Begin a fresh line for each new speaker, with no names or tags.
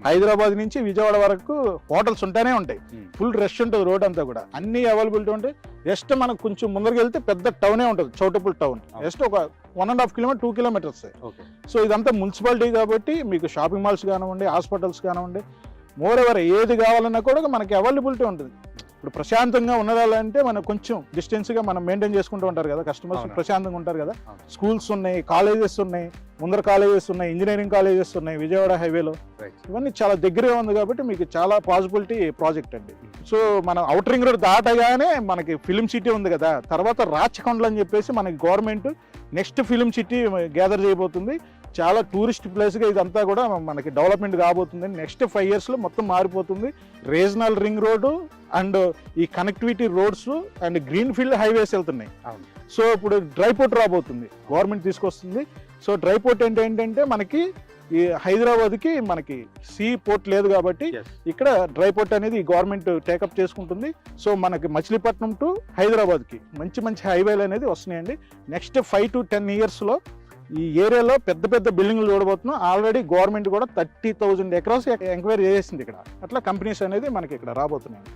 హైదరాబాద్ నుంచి విజయవాడ వరకు హోటల్స్ ఉంటానే ఉంటాయి, ఫుల్ రష్ ఉంటుంది రోడ్ అంతా కూడా, అన్ని అవైలబిలిటీ ఉంటాయి. జస్ట్ మనకు కొంచెం ముందరికి వెళ్తే పెద్ద టౌనే ఉంటుంది, చౌటపుల్ టౌన్, జస్ట్ ఒక 1.5 కిలోమీటర్ 2 కిలోమీటర్స్. సో ఇదంతా మున్సిపాలిటీ కాబట్టి మీకు షాపింగ్ మాల్స్ కానివ్వండి, హాస్పిటల్స్ కానివ్వండి, మోర్ ఎవర్ ఏది కావాలన్నా కూడా మనకి అవైలబిలిటీ ఉంటుంది. ఇప్పుడు ప్రశాంతంగా ఉన్నదాలంటే మనం కొంచెం డిస్టెన్స్గా మనం మెయింటైన్ చేసుకుంటూ ఉంటారు కదా కస్టమర్స్, ప్రశాంతంగా ఉంటారు కదా. స్కూల్స్ ఉన్నాయి, కాలేజెస్ ఉన్నాయి, ముందర కాలేజెస్ ఉన్నాయి, ఇంజనీరింగ్ కాలేజెస్ ఉన్నాయి విజయవాడ హైవేలో. ఇవన్నీ చాలా దగ్గరగా ఉంది కాబట్టి మీకు చాలా పాసిబిలిటీ ప్రాజెక్ట్ అండి. సో మనం అవుటర్ రింగ్ రోడ్ దాటగానే మనకి ఫిలిం సిటీ ఉంది కదా, తర్వాత రాచకొండలు అని చెప్పేసి మనకి government next film city gather చేయబోతుంది. చాలా టూరిస్ట్ ప్లేస్గా ఇదంతా కూడా మనకి డెవలప్మెంట్ కాబోతుంది. నెక్స్ట్ 5 yearsలో మొత్తం మారిపోతుంది. రీజనల్ రింగ్ రోడ్డు అండ్ ఈ connectivity roads and green field highways వెళ్తున్నాయి. సో ఇప్పుడు డ్రై పోర్ట్ రాబోతుంది, గవర్నమెంట్ తీసుకొస్తుంది. సో డ్రై పోర్ట్ ఏంటంటే మనకి ఈ హైదరాబాద్కి మనకి సీ పోర్ట్ లేదు కాబట్టి ఇక్కడ డ్రై పోర్ట్ అనేది గవర్నమెంట్ టేకప్ చేసుకుంటుంది. సో మనకి మచిలీపట్నం టు హైదరాబాద్కి మంచి మంచి హైవేలు అనేది వస్తున్నాయండి. నెక్స్ట్ 5 to 10 yearsలో ఈ ఏరియాలో పెద్ద పెద్ద బిల్డింగ్లు చూడబోతున్నాం. ఆల్రెడీ గవర్నమెంట్ కూడా 30,000 acres ఎంక్వైరీ చేసింది ఇక్కడ. అట్లా కంపెనీస్ అనేది మనకి ఇక్కడ రాబోతున్నాయి.